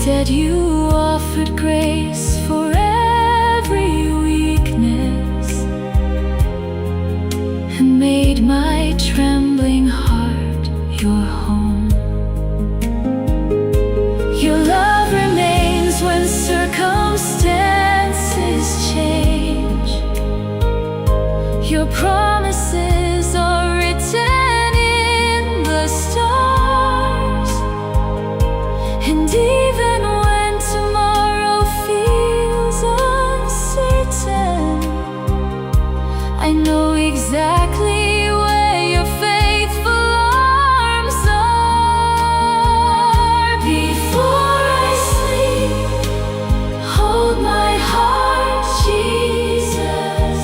Instead you offered grace for every weakness, and made my trembling heart your home. Your love remains when circumstances change. Your promises are written in the stars, and even when tomorrow feels uncertain, I know exactly where your faithful arms are. Before I sleep, hold my heart, Jesus.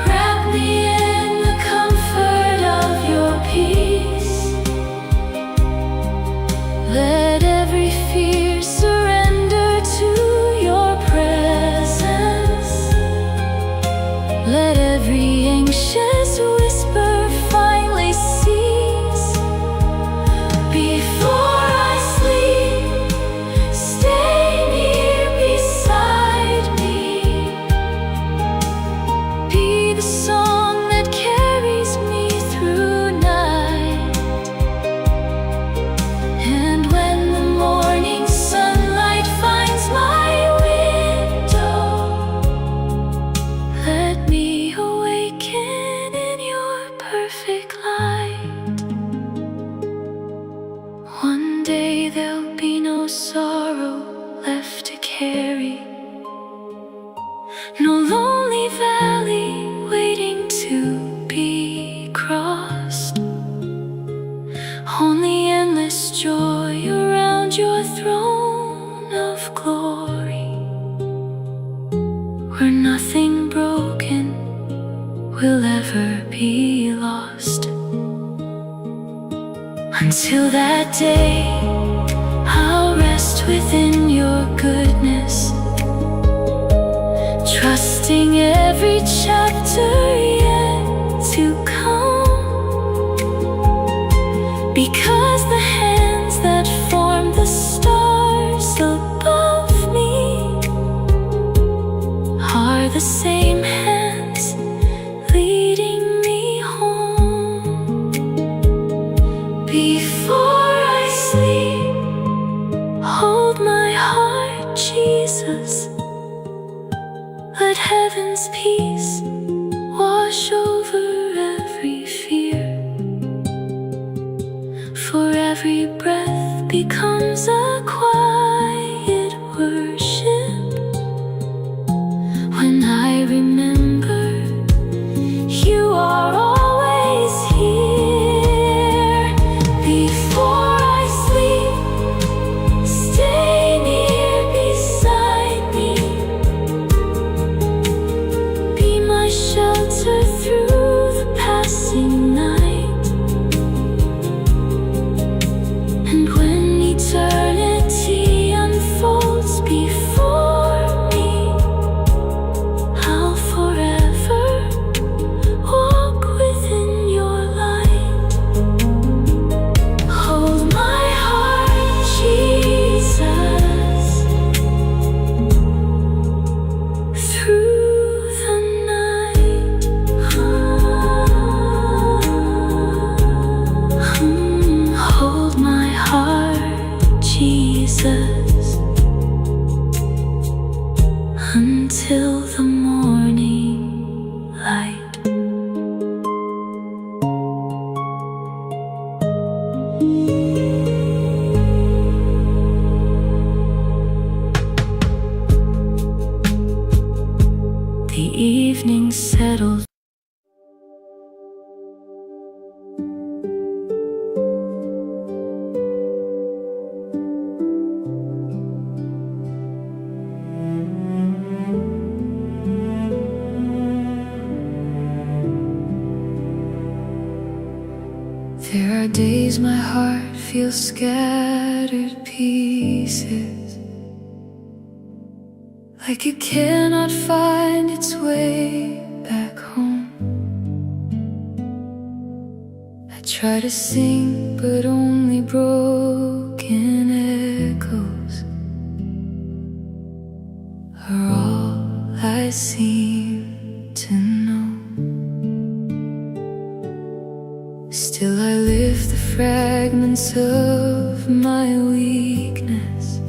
Wrap me in the comfort of your peace. Let every fear surrender to your presence. Let every anxious whisper finally cease. Before I sleep, stay near beside me. Be the song that carries me through night. And when the morning sunlight finds my window, let me awaken in your perfect light. One day there'll be no sorrow left to carry, no lonely valley waiting to be crossed. Only endless joy around your throne of glory, where nothing broken will ever be lost. Until that day, I'll rest within your goodness, trusting every chapter yet to come. Because the hands that form the stars above me are the same hands leading me home. Before I sleep, hold my heart, Jesus. Let heaven's peace wash over every fear. For every breath becomes a quiet worship. When I remember you are always here. Before I sleep, stay near beside me. Be my shelter through the passing night. And when eternity unfolds before me, I'll forever walk within your light. Hold my heart, Jesus, through the night. Hold my heart, Jesus, until the morning light. The evening settles. There are days my heart feels scattered pieces, like it cannot find its way back home. I try to sing, but only broken Still I lift the fragments of my weakness.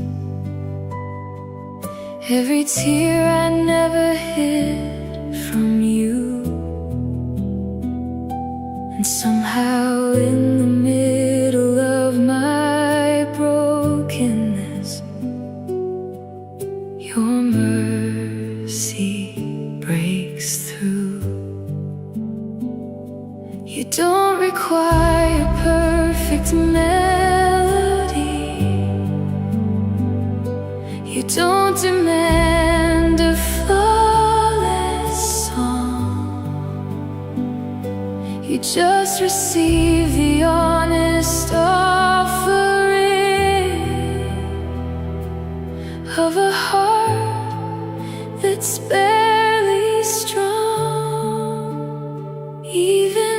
Every tear I never hid from you, and somehow in the middle of my brokenness, your mercy breaks through. You don't require perfect melody. You don't demand a flawless song. You just receive the honest offering of a heart that's barely strong. Even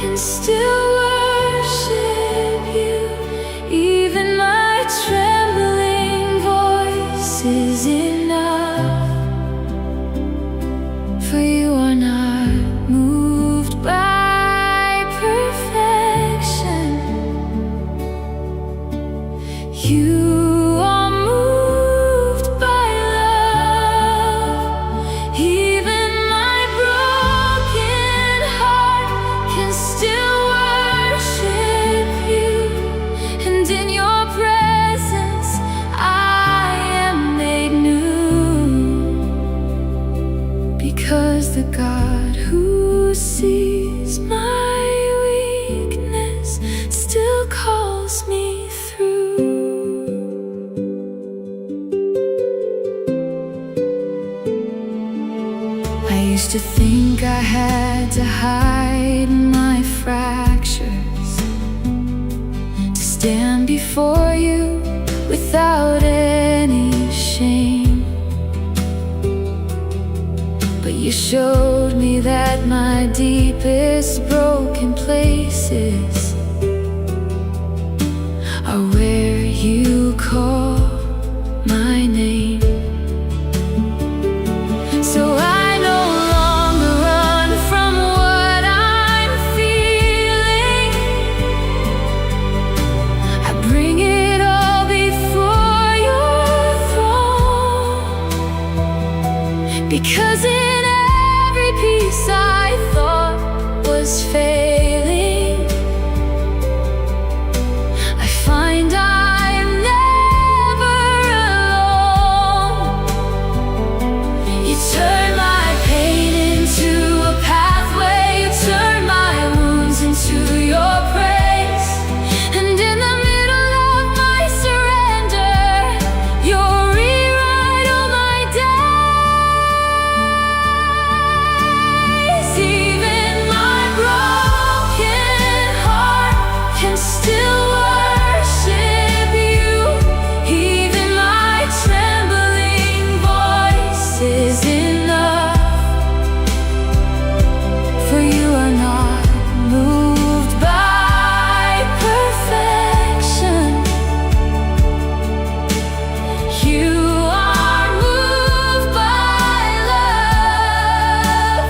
can still worship you. Even my trembling voice is enough, for you are not moved by perfection. You are moved by love. Even my broken heart can still worship you, and in your presence I am made new, because the God who sees my weakness still calls me through. I used to think I had to hide my fractures to stand before you without any shame. But you showed me that my deepest broken places are where you call my name. So I no longer run from what I'm feeling. I bring it all before your throne, because in every piece I thought was failing, I find I'm never alone. You turn my pain into a pathway. You turn my wounds into your praise. And in the middle of my surrender, you'll rewrite all my days. Even my broken heart can still worship you. Even my trembling voice is enough, for you are not moved by perfection. You are moved by love.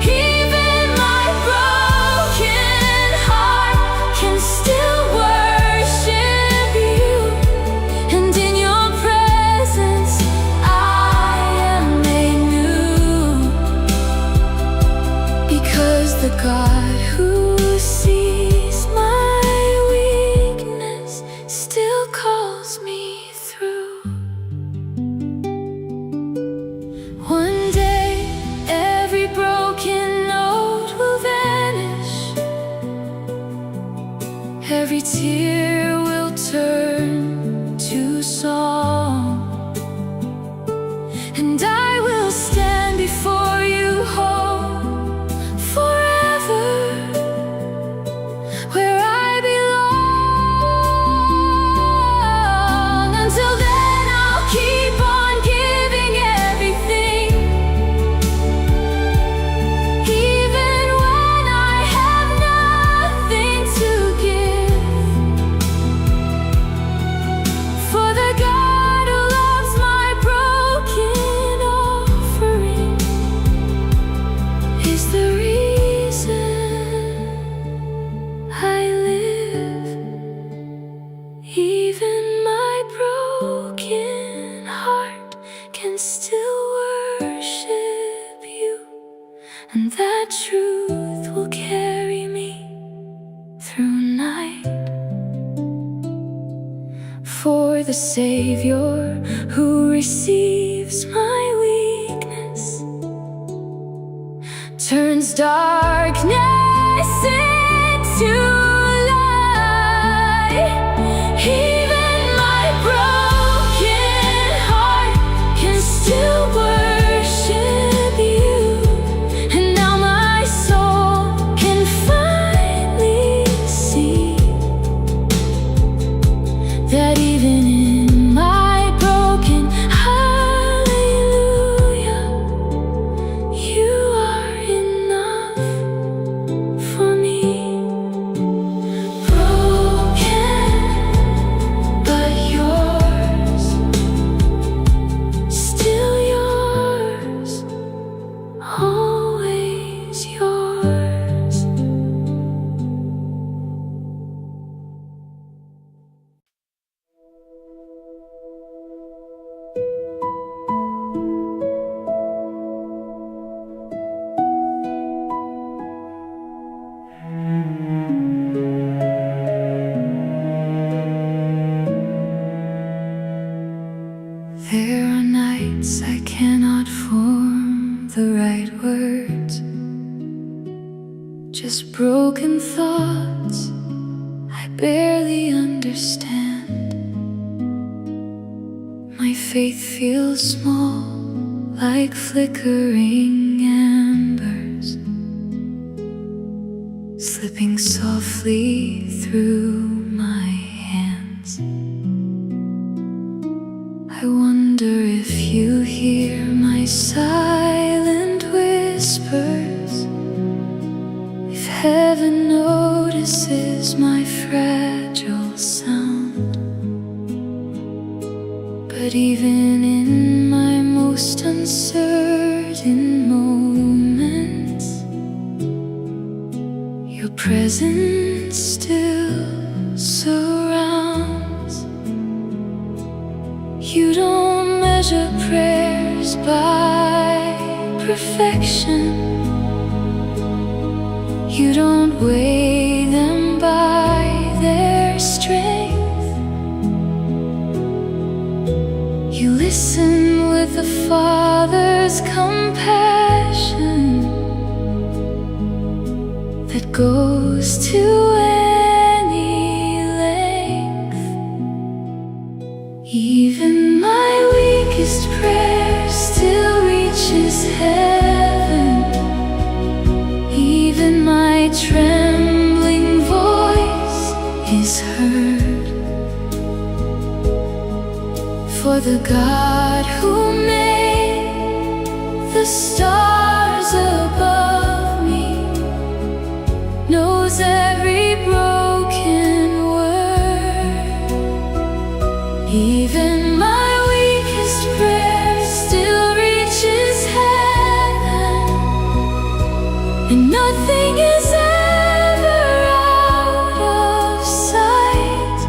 Even my broken heart can still worship you, and in your presence I am made new, because the God who sees my weakness still calls me through. One day every broken note will vanish, every tear will turn to song, and I will stand before you whole forever. that truth will carry me through night. For the Savior who receives my weakness turns darkness into light. Even my broken heart can still worship you, and now my soul can finally see that even in my broken hallelujah, you are enough for me. Broken, but yours, still yours, always yours. There are nights I cannot form the right words, just broken thoughts I barely understand. My faith feels small, like flickering embers, slipping softly through my hands. I wonder if you hear my silent whispers, if heaven notices my fragile sound. But even in my most uncertain moments, your presence still surrounds. You don't measure prayers by perfection. You don't weigh them by their strength. You listen with a father's compassion that goes to any length. Even my weakest prayer still reaches heaven. Even my trembling voice is heard. For the God who made the stars above me knows every broken word. Even my weakest prayer still reaches heaven, and nothing is ever out of sight.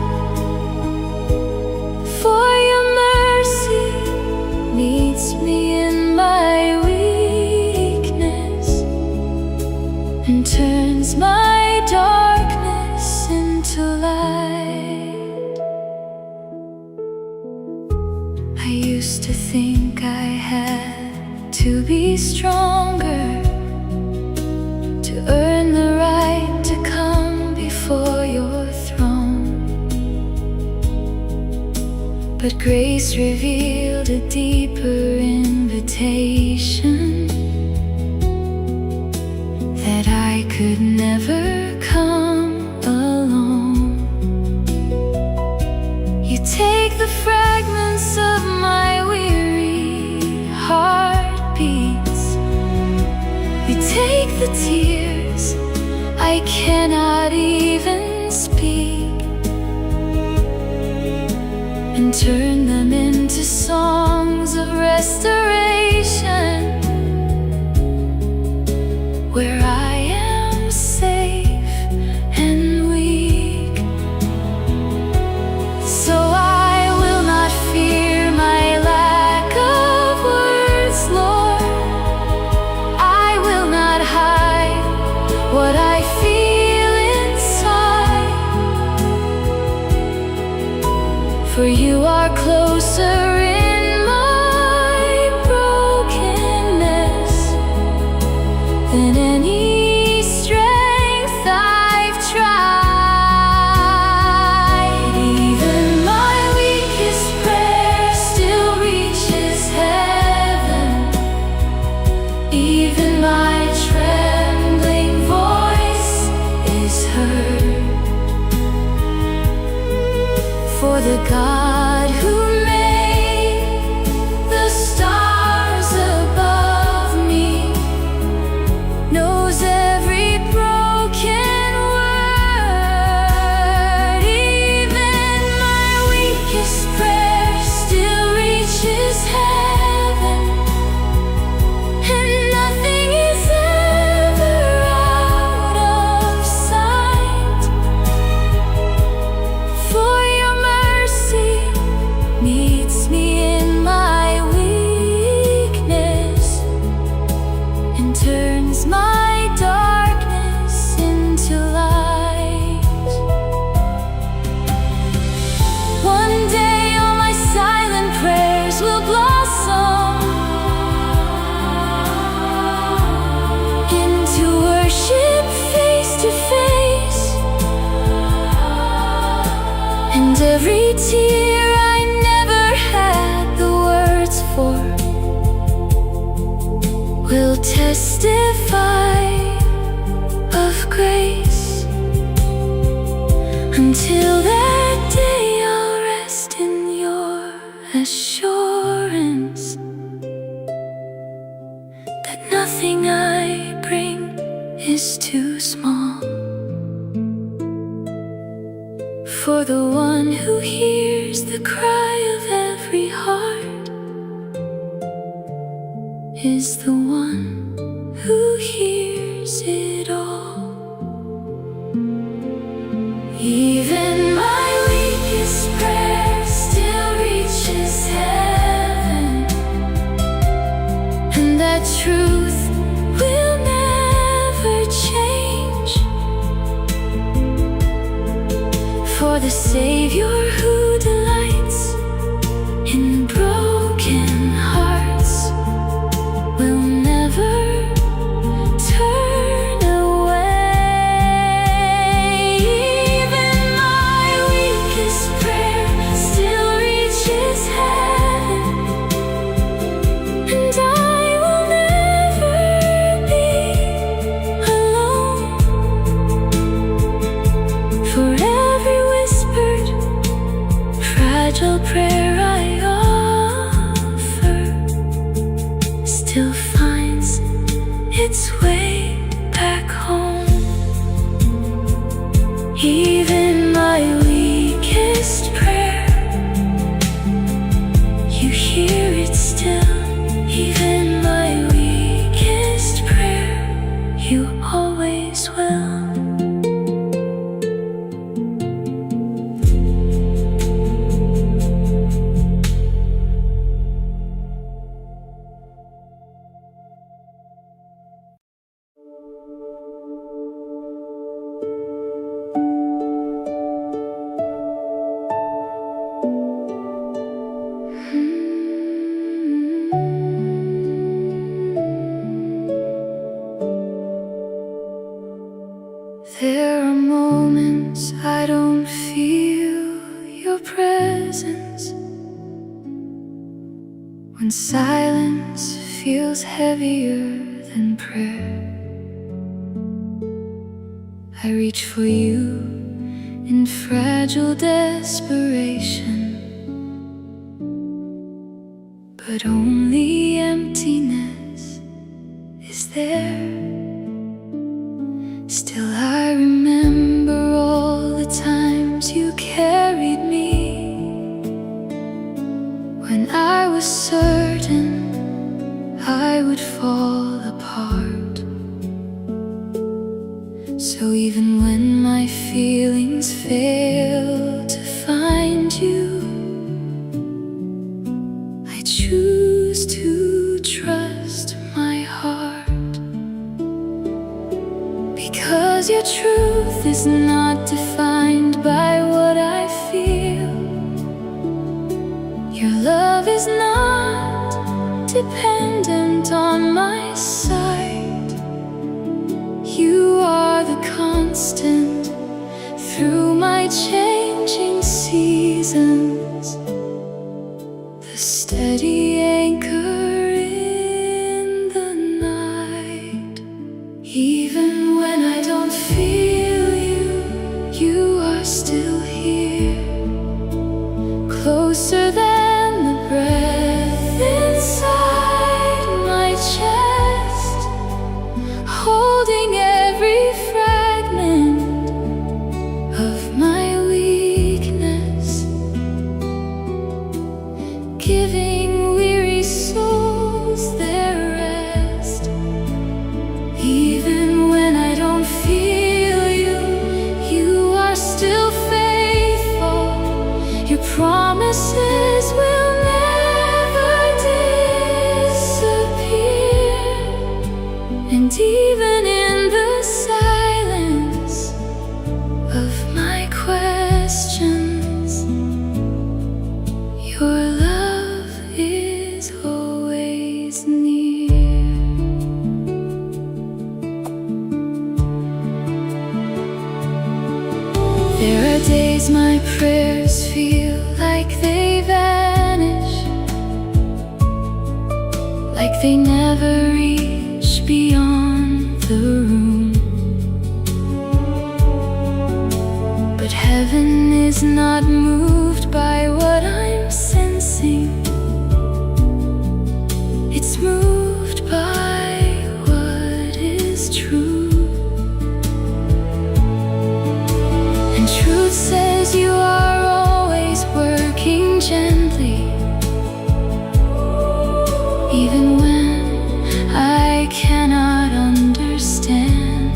For your mercy meets me in my weakness and turns my darkness into light. I used to think I had to be stronger to earn the right to come before your throne. But grace revealed a deeper invitation, that I could never come alone. You take the fragments of my weary heartbeats, you take the tears I cannot even speak, and turn them into songs of restoration, where I am safe and weak. So I will not fear my lack of words, Lord. I will not hide for you are closer in my brokenness than any strength I've tried. Even my weakest prayer still reaches heaven. Even my trembling voice is heard. For the God who made the stars above me knows every broken word. Even my weakest prayer still reaches heaven, and nothing is ever out of sight. For your mercy meets me in my weakness and turns my darkness into light. One day all my silent prayers will blossom into worship face to face, and every tear I never had the words for will testify of grace. Until that day I'll rest in your assurance that nothing I bring is too small. For the one who hears the cry of every heart is the one who hears it all. Even my weakest prayer still reaches heaven, and that truth will never change. For the Savior who delights in broken hearts will never turn away. Even my weakest prayer still reaches heaven, and I will never be alone. For every whispered, fragile prayer I offer still finds its way back home. Even my weakest prayer, you hear it still. Even my weakest prayer, you always will. There are moments I don't feel your presence, when silence feels heavier than prayer. I reach for you in fragile desperation, but only emptiness is there. Still I remember all the times you carried me when I was certain I would fall apart. So even when my feelings fail to find you, I choose to trust my heart. Because your truth is not defined by what I feel, love is not dependent on my sight. You are the constant through my changing seasons, the steady anchor in the night. Even when I don't feel you, you are still here, closer than the breath inside my chest, holding every fragment of my weakness, giving weary souls their rest. Even when I don't feel you, you are still faithful. Your promises will never disappear. And even in the silence of my questions, your love is always near. There are days my prayers feel like they vanish, like they never reach beyond the room. But heaven is not moved by what I'm sensing. It's moved by what is true. And truth says you are always working gently, even when I cannot understand,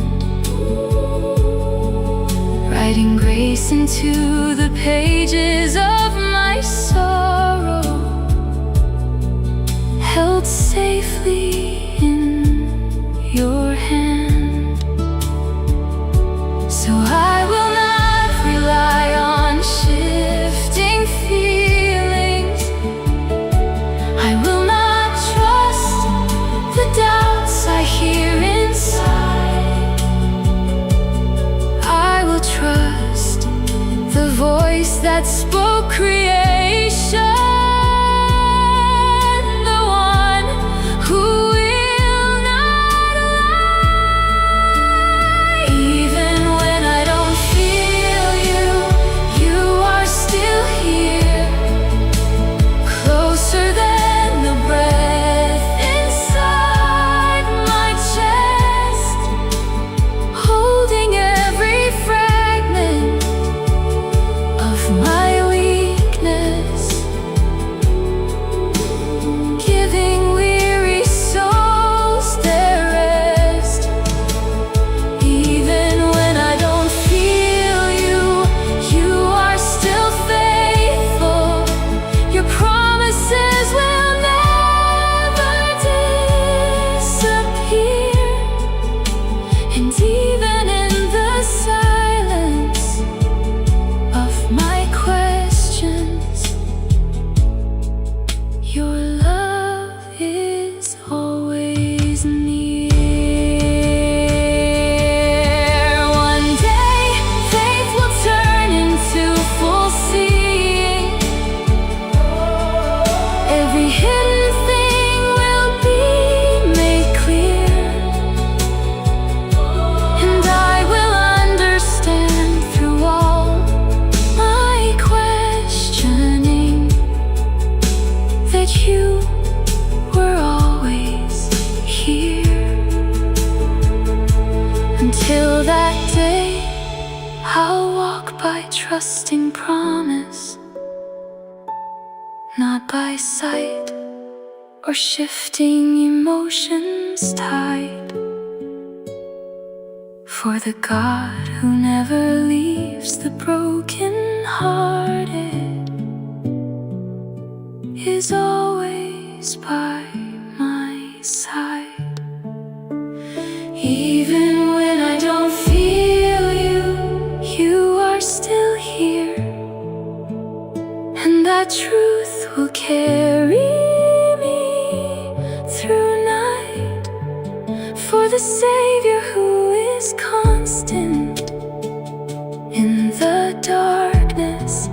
writing grace into the pages of my sorrow, held safely in your hand. So I will not rely on shifting feelings. I will not trust the doubts I hear inside. I will trust the voice that spoke creation, the one who will not lie. Even when I don't feel you, you are still here, closer than the breath inside my chest, holding every fragment of my weakness, giving weary souls their rest. Even when I don't feel you, you are still faithful. Your promises will never disappear. And even in the silence of my questions, your love is always near. One day, faith will turn into full seeing. Every hidden thing will be made clear, and I will understand through all my questioning that you were always here. Until that day, I'll walk by trusting promise, not by sight or shifting emotions tide. For the God who never leaves the broken-hearted is always by my side. Even when I don't feel you, you are still here, and that truth will carry distant in the darkness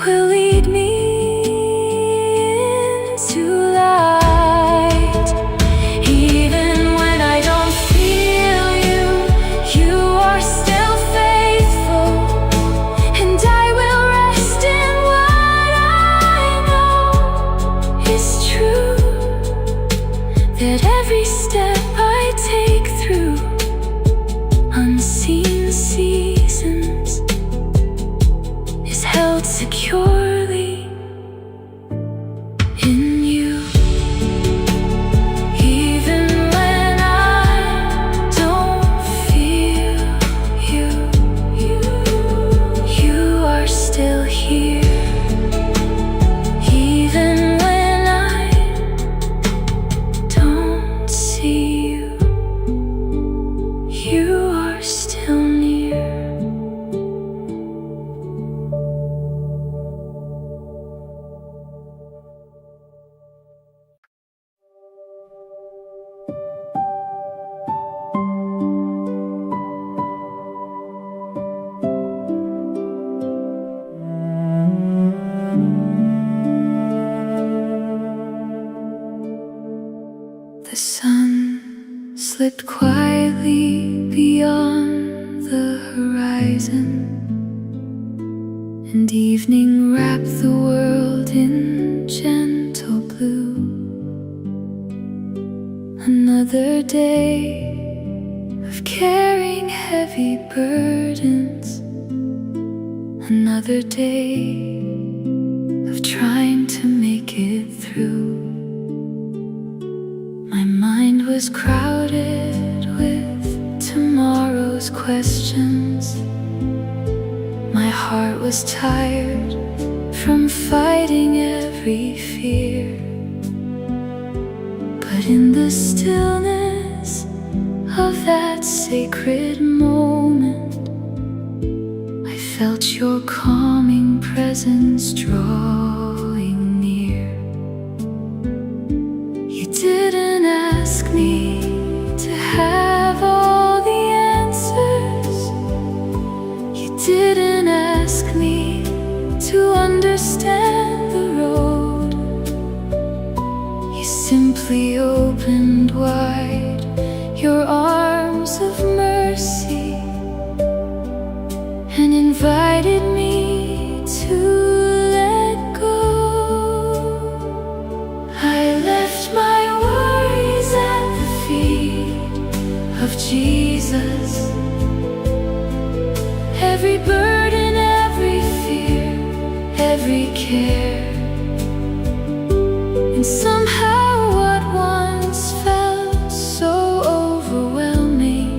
will lead me into light. Even when I don't feel you, you are still faithful, and I will rest in what I know is true, that every step I take through unseen seasons is held securely in you. Even when I don't feel you, you are still here. Even when I don't see you, you are still near. The sun slipped quietly beyond the horizon, and evening wrapped the world in gentle blue. Another day of carrying heavy burdens, another day of trying to make it through. My mind was crowded with tomorrow's questions. My heart was tired from fighting every fear. But in the stillness of that sacred moment, I felt your calming presence drawing near. You didn't ask me to have all the answers. You didn't ask me to understand the road. You simply opened wide your arms of mercy and invited me to let go. I left my worries at the feet of Jesus. Every burden, every fear, every care. And somehow what once felt so overwhelming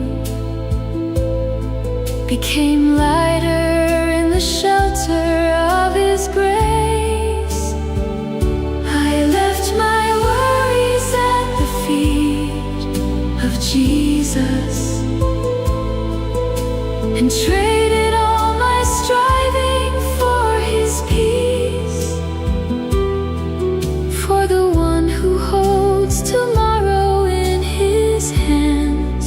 became lighter in the shelter of His grace. I left my worries at the feet of Jesus and traded all my striving for His peace, for the one who holds tomorrow in His hands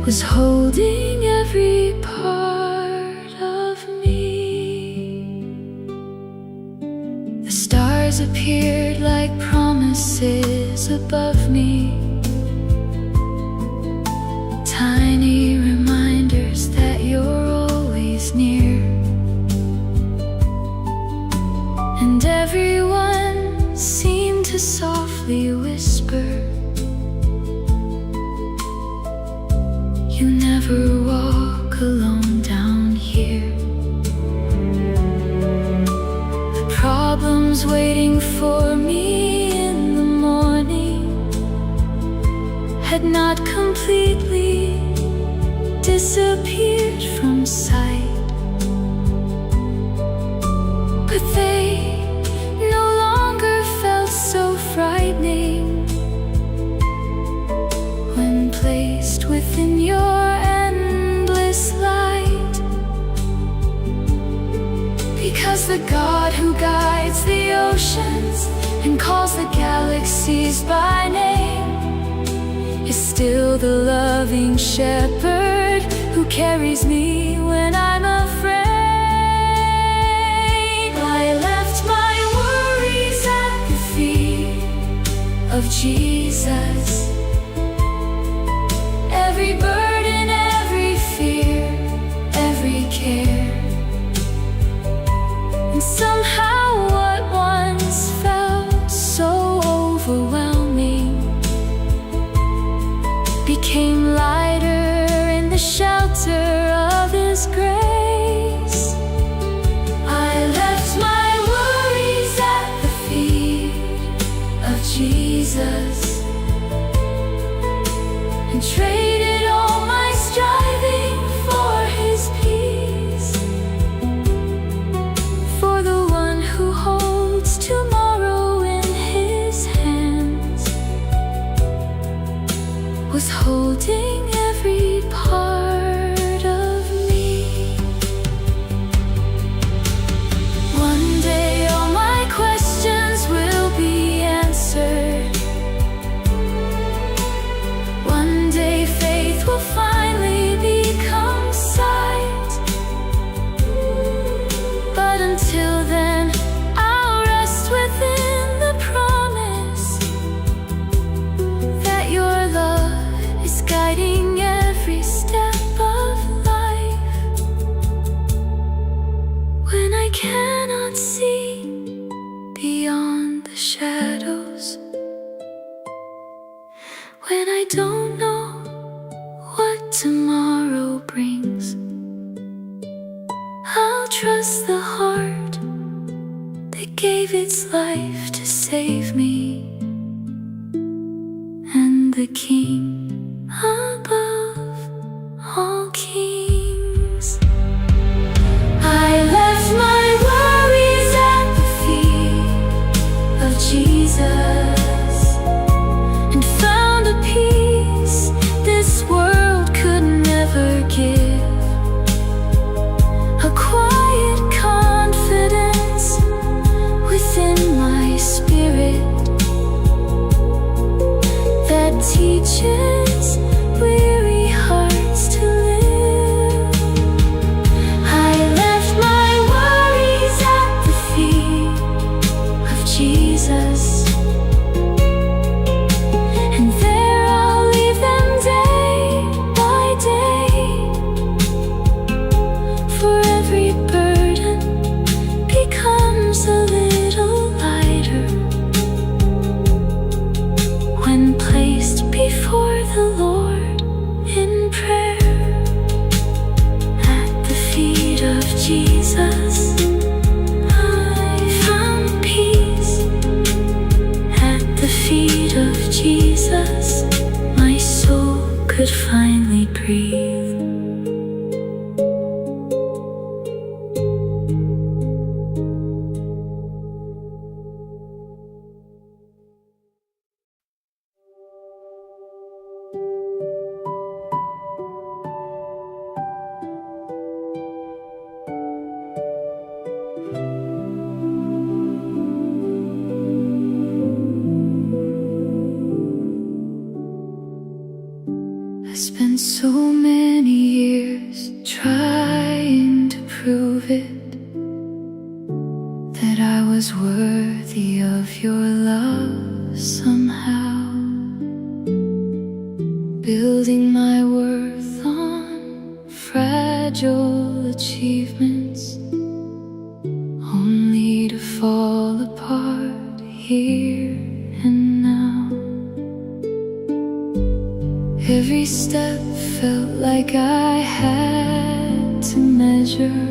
was holding every part of me. The stars appeared like promises above me, tiny reminders that you're always near. And everyone seemed to softly whisper, you never walk alone down here. The problems waiting for me in the morning had not completely disappeared from sight, but they no longer felt so frightening when placed within your endless light. Because the God who guides the oceans and calls the galaxies by name is still feel the loving shepherd who carries me when I'm afraid. I left my worries at the feet of Jesus. Every burden, every fear, every care. And somehow what once felt so overwhelming became lighter in the shelter of His grace. I left my worries at the feet of Jesus and traded all my striving for His peace, for the one who holds tomorrow in His hands was holding every part of me. One day all my questions will be answered. One day faith will finally become sight. But until then, I'll rest within the promise that Your love is guiding every step of life. When I cannot see beyond the shadows, when I don't know what tomorrow brings, I'll trust the heart that gave its life to save me, and the King above all kings. I left my worries at the feet of Jesus and found a peace this world could never give, a quiet confidence within my spirit that teaches weary hearts to live. I left my worries at the feet of Jesus, and there I'll leave them day by day. For every burden becomes a little lighter when placed before the Lord in prayer. At the feet of Jesus, I found peace. At the feet of Jesus, my soul could finally breathe. I spent so many years trying to prove it, that I was worthy of Your love somehow, building my worth on fragile achievements, only to fall apart here and now. Every step felt like I had to measure.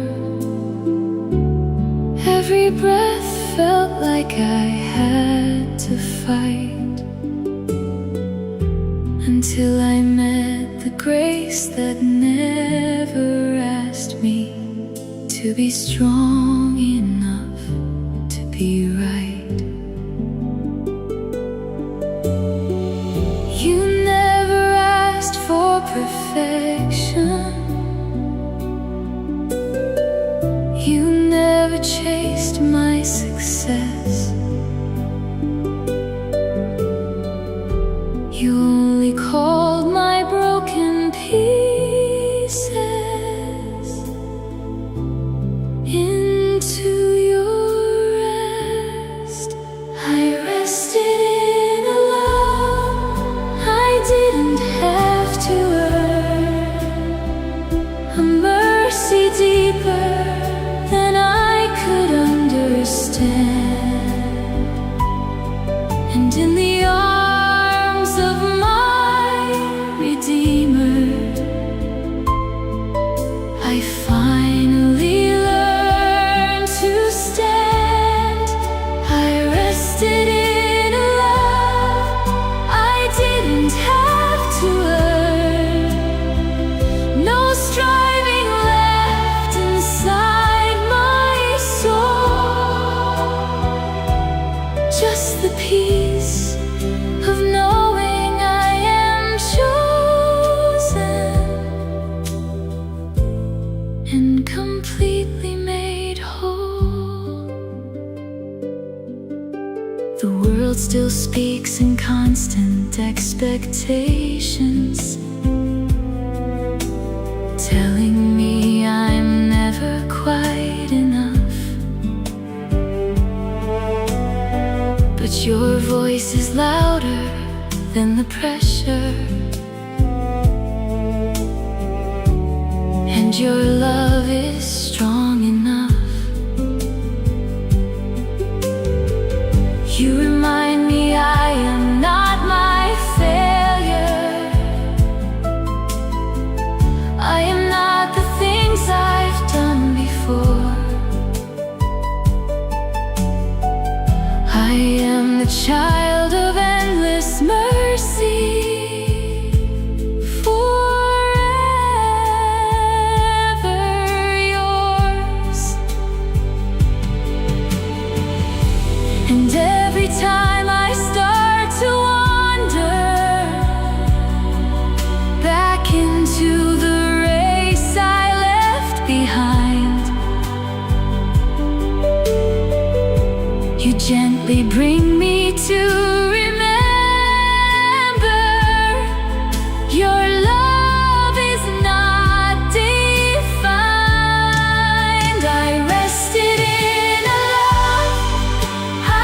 Every breath felt like I had to fight, until I met the grace that never asked me to be strong enough to be right. You never asked for perfection. You never chased my success. You only called my expectations, telling me I'm never quite enough. But your voice is louder than the pressure, and your love is strong enough. You remind me I am not my failure. I am not the things I've done before. I am the child of endless mercy, and every time I start to wander back into the race I left behind, you gently bring me to remember your love is not defined. I rested in a love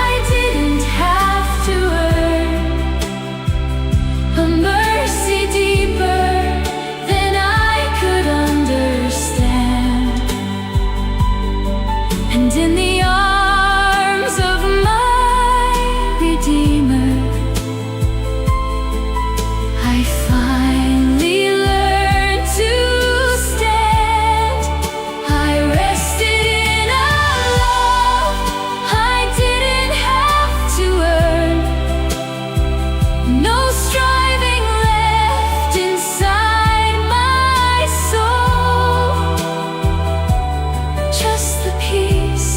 I didn't have to earn, a mercy deeper than I could understand. And in the arms of my Redeemer, I finally learned to stand. I rested in a love I didn't have to earn, no striving left inside my soul, just the peace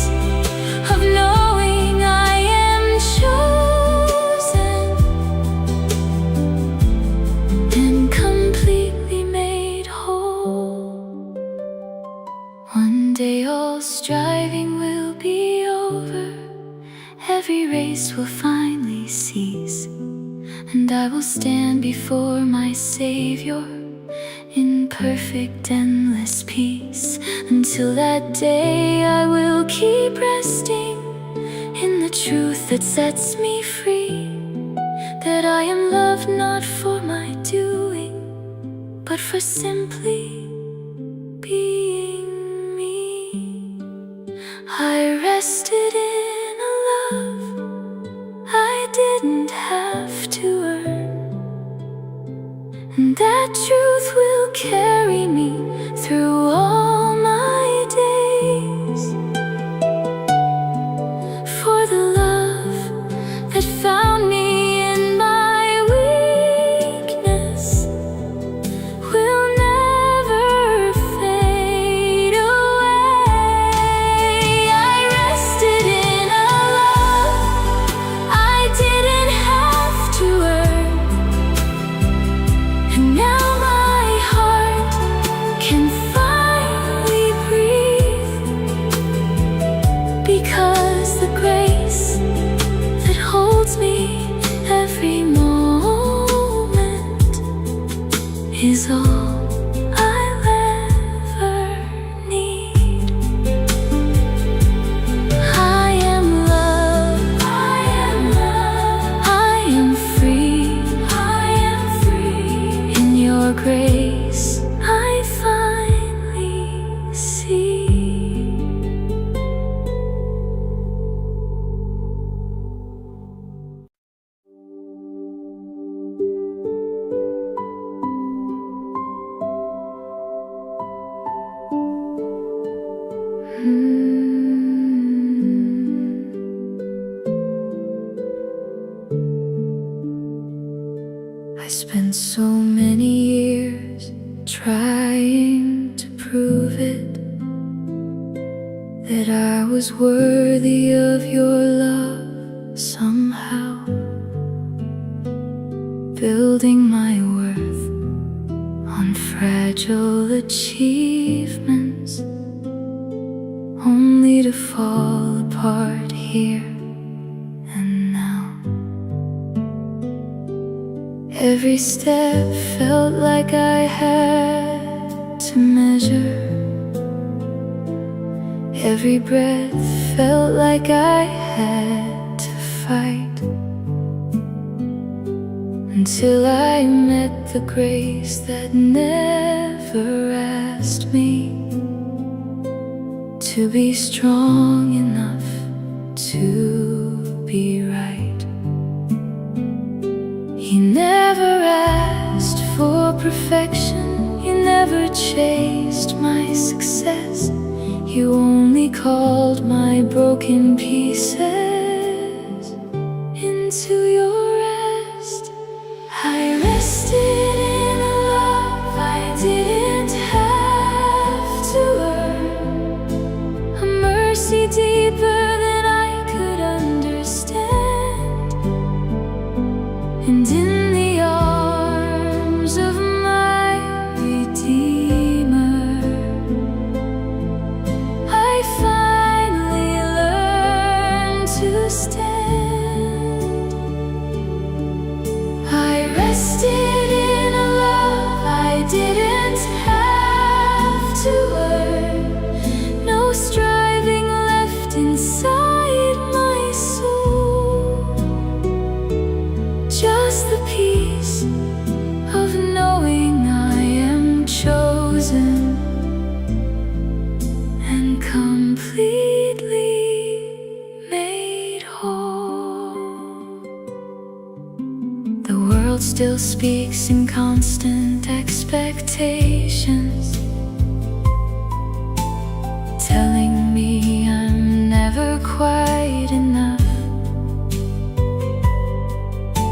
of knowing I am chosen and completely made whole. One day all striving will be over, every race will finally cease, and I will stand before my Savior in perfect endless peace. Until that day I will keep resting in the truth that sets me free, that I am loved not for my doing, but for simply being me. I rested in a love I didn't have to earn, and that truth will carry me through all my days. For the love that found me in my weakness will never fade away. I rested in a love I didn't have to earn, and now my heart can finally breathe, because the grace that holds me every moment is all I'll ever need. I am loved, I am loved, I am free, I am free. In your grace I finally see. I spent so many years trying to prove it, that I was worthy of your love somehow, building my worth on fragile achievements, only to fall apart here and now. Every step felt like I had to measure. Every breath felt like I had to fight, until I met the grace that never asked me to be strong enough to be right. He never asked for perfection, he never chased my success. He only called my broken pieces into your rest. I rested in a love I didn't have to earn, a mercy deeper than I could understand. And in the arms of my Redeemer, I finally learned to stand. I rested in a love I didn't have to earn, no striving left inside my soul, just the peace of knowing I am chosen and completely made whole. The world still speaks in constant expectations, telling me I'm never quite enough.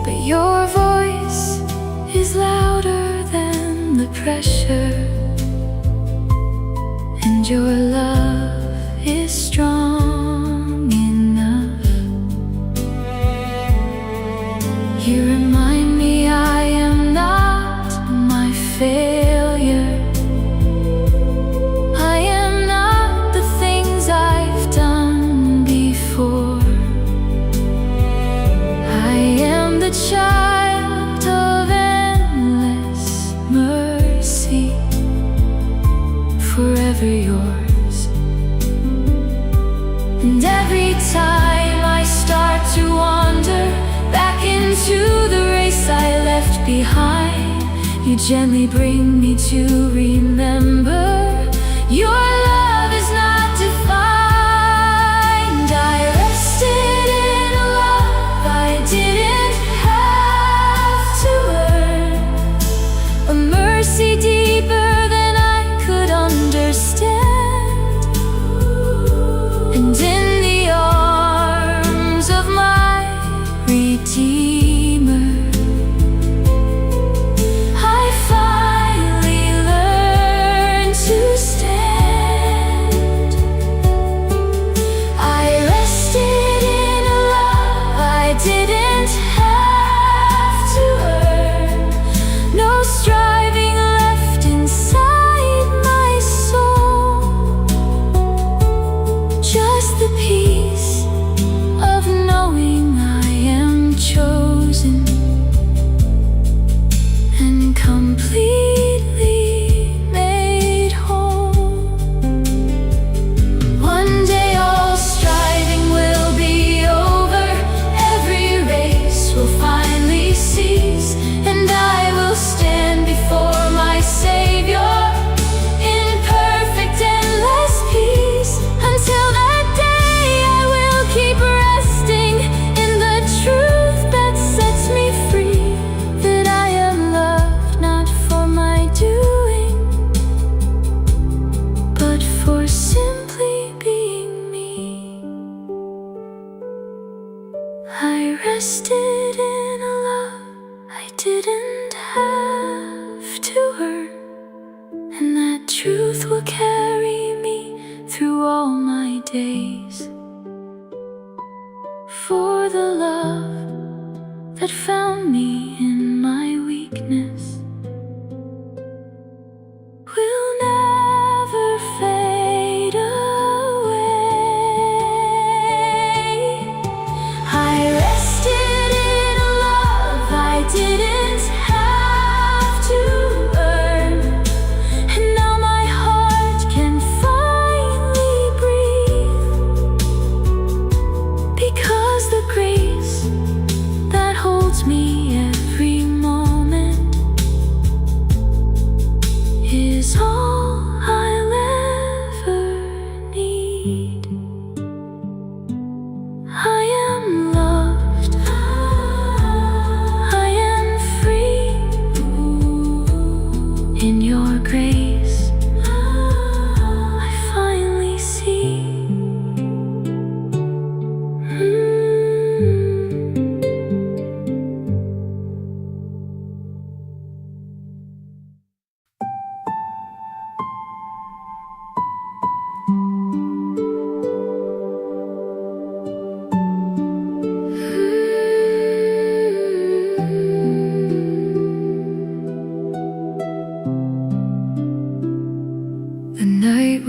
But your voice is louder than the pressure, and your love is strong enough. You remind me I am not my failure. I am not the things I've done before. I am the child of endless mercy, forever yours. And every time I start to wander back into the race I left behind, you gently bring me to remember your love is not defined. I rested in a love I didn't have to earn, a mercy deeper than I could understand. And in the arms of my Redeemer, I finally learned to stand. I rested in a love I didn't have to earn, no striving left inside my soul, just the peace of knowing I am chosen and completely made whole. One day all striving will be over, every race will finally cease, and I will stand before my Savior in perfect endless peace. Until that day I will keep resting in the truth that sets me free, that I am loved not for my doing, but for simply being me. I rested in a love I didn't have to earn, and that truth will carry me through all my days. For the love that found me in my weakness will never fade away. I rested in a love I didn't have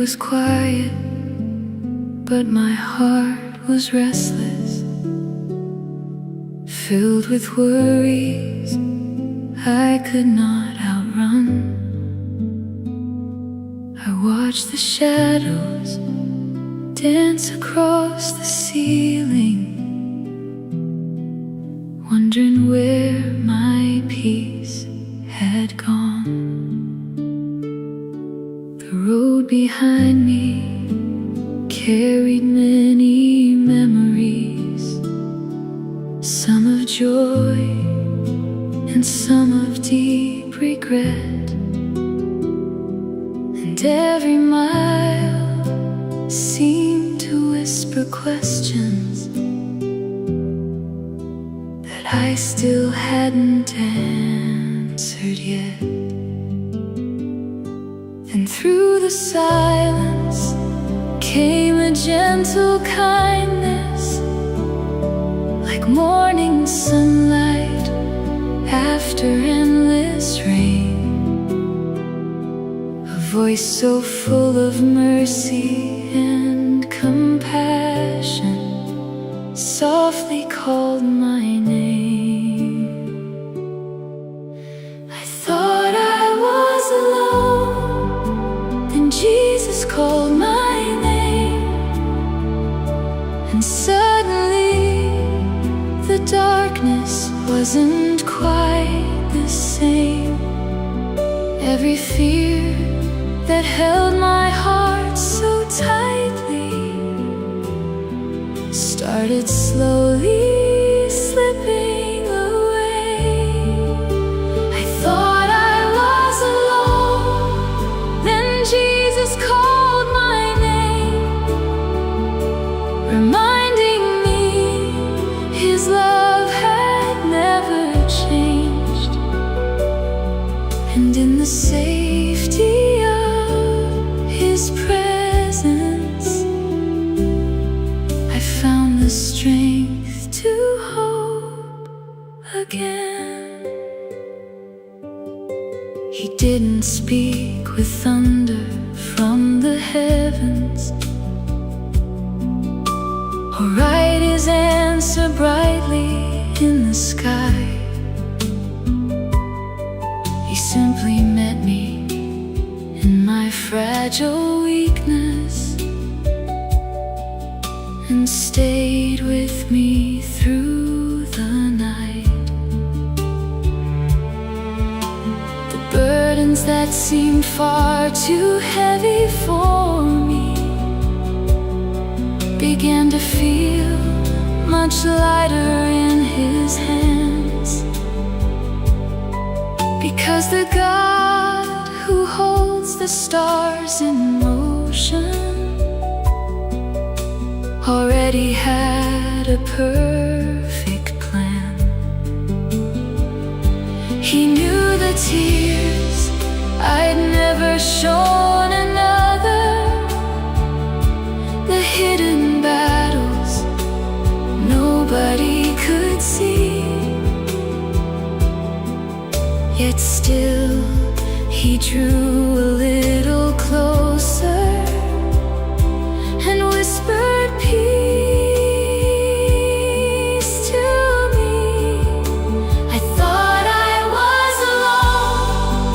was quiet, but my heart was restless, filled with worries I could not outrun. I watched the shadows dance across the ceiling, wondering where my peace had gone. The road behind me carried many memories, some of joy and some of deep regret. And every mile seemed to whisper questions that I still hadn't answered yet. And through the silence came a gentle kindness, like morning sunlight after endless rain. A voice so full of mercy and compassion softly called my name. I thought I was alone, then Jesus called my name, and suddenly the darkness wasn't quite the same. Every fear that held my heart so tightly started slowly slipping away. I thought I was alone, then Jesus called my name, reminding me His love had never changed. And in the safety of His presence, I found the strength to hope again. He didn't speak with thunder from the heavens, or write His answer brightly in the sky. He simply met me in my fragile weakness and stayed with me through the night. The burdens that seemed far too heavy for me began to feel much lighter in His hands, because the God who holds the stars in motion already had a perfect plan. He knew the tears I'd never shown another, the hidden battles nobody could see. Yet still He drew a little closer and whispered peace to me. I thought I was alone,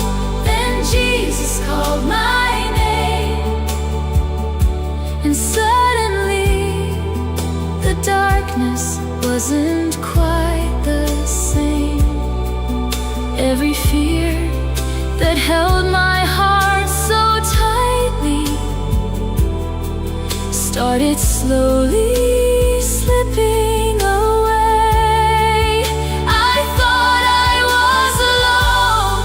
then Jesus called my name, and suddenly the darkness wasn't quite the same. Every fear that held my heart so tightly started slowly slipping away. I thought I was alone,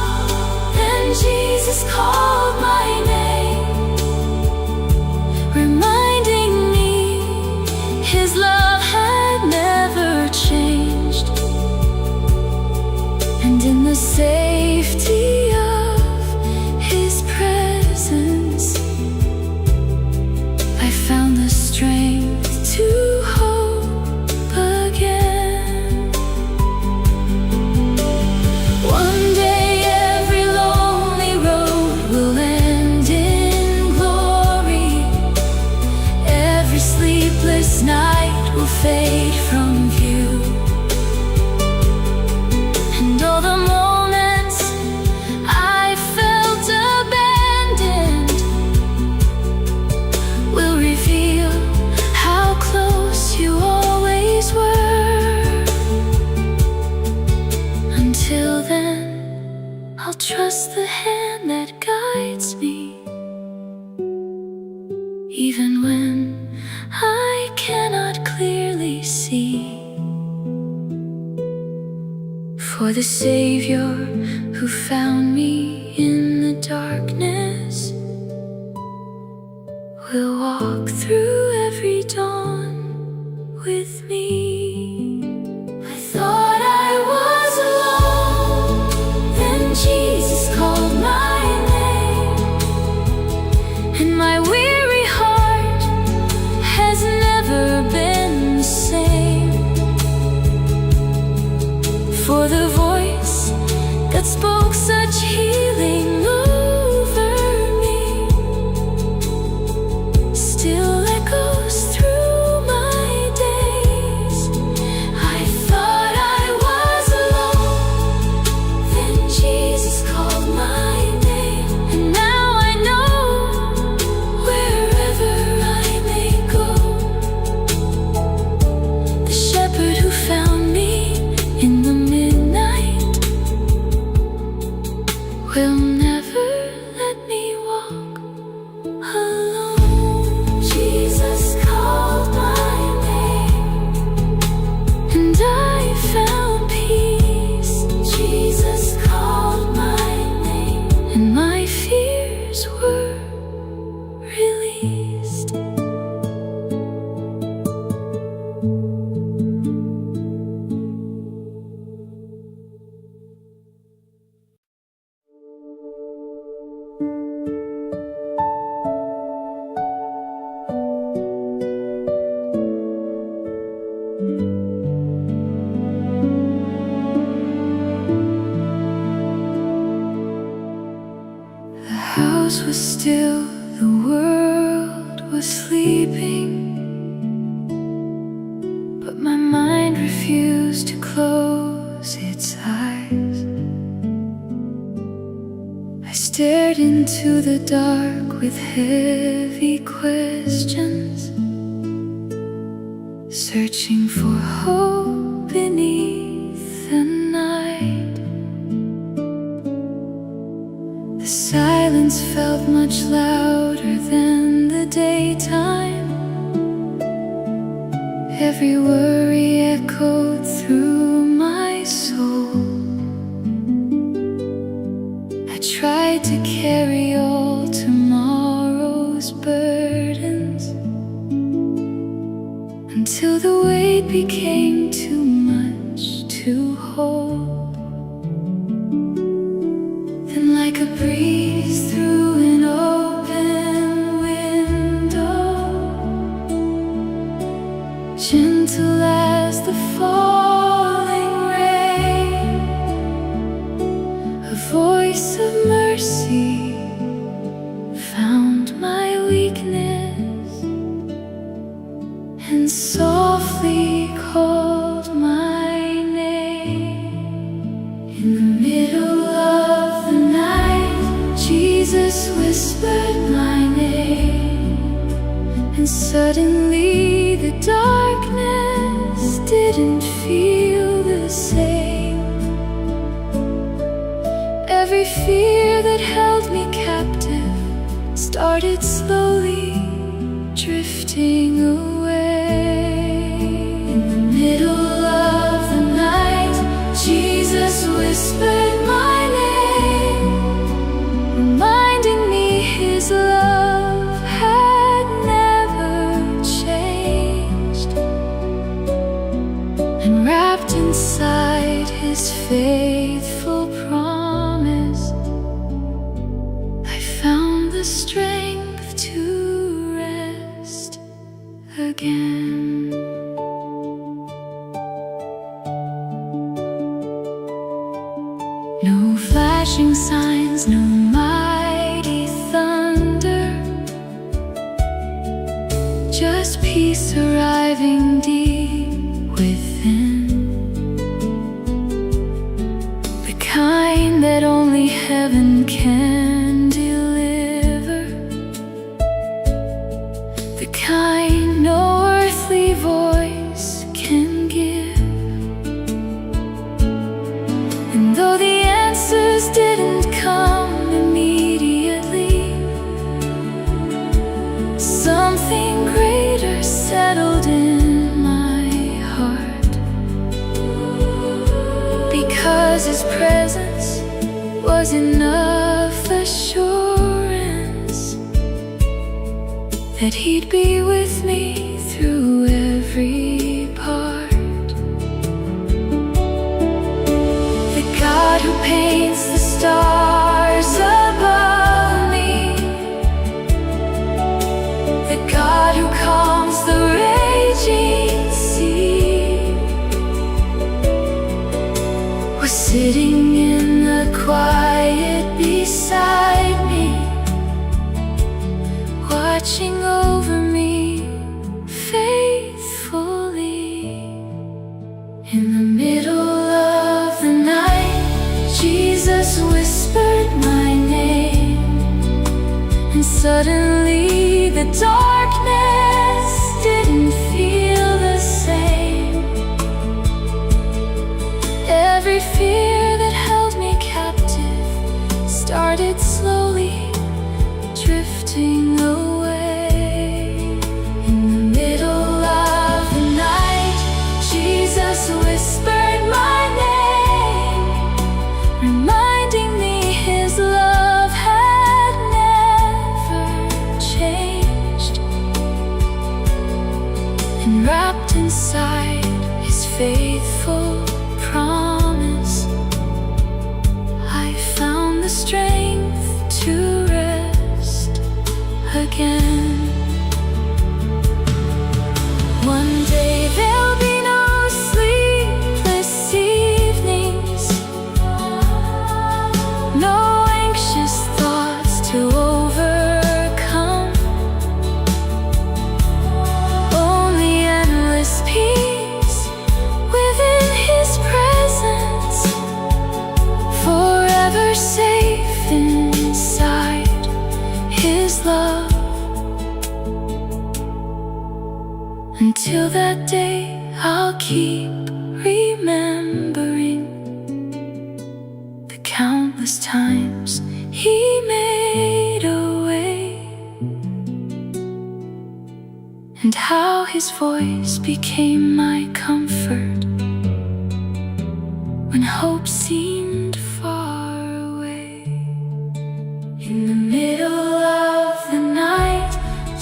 then Jesus called my name, reminding me His love had never changed. And in the safety of His presence, I found the strength to I'll trust the hand that guides me, even when I cannot clearly see. For the Savior who found me in the darkness will walk through every dawn with me. I thought I was alone, then Jesus called my name, and my weary heart has never been the same. For the voice that spoke such healing over me still echoes through my days. I thought I was alone, then Jesus called my name, and now I know wherever I may go, the shepherd who found me in the midnight will never let me walk alone. Jesus called my name, and I found peace. Jesus called my name, and my fears were released. The house was still, the world was sleeping, but my mind refused to close its eyes. I stared into the dark with heavy questions, searching for hope beneath the night. The silence felt much louder than the daytime. Every worry echoed through my soul. I tried to carry all tomorrow's burdens until the weight became too much to hold. Then like a breeze through an open window, gentle as the falling rain, a voice of mercy found my weakness and softly called my name. In the middle of the night, Jesus whispered my name, and suddenly the darkness didn't feel the same. Every fear that held me captive started slowly drifting away. In the middle of the night, Jesus whispered my name, reminding me his love had never changed. And wrapped inside his faithful promise, I found the strength to rest again. No flashing signs, no mighty thunder, just peace arriving deep within, the kind that only heaven can deliver, the kind no earthly voice can give. And though the answers didn't presence was enough assurance that He'd be with me through every part. The God who paints the stars above me, the God who calms the raging sea, was sitting in the quiet beside me, watching over me faithfully. In the middle of the night, Jesus whispered my name, and suddenly the darkness didn't feel the same. Every fear that held me captive started slowly drifting away. In the middle of the night, Jesus whispered my name, reminding me His love had never changed. And wrapped inside His faithful promise, I found the strength to rest again. One day there'll be no sleepless evenings, no anxious thoughts to overcome, only endless peace within His presence, forever safe inside His love. Until that day, I'll keep remembering the countless times He made a way, and how His voice became my comfort when hope seemed far away. In the middle of the night,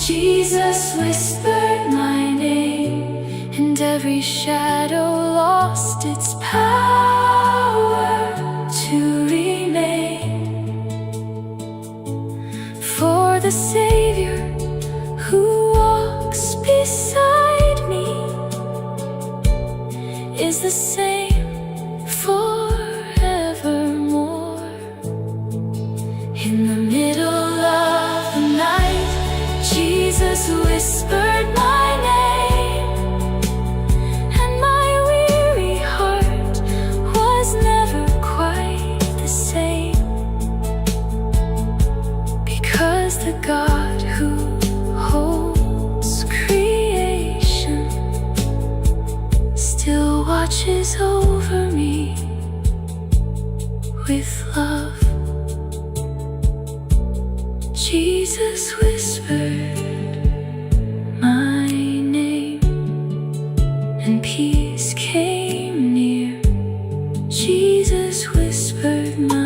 Jesus whispered my name, and every shadow lost its power to remain. For the Savior who walks beside me is the same forevermore. In the middle of the night, Jesus whispered my name, and my weary heart was never quite the same, because the God who holds creation still watches over me with love. Jesus whispered my name, and peace came near. Jesus whispered my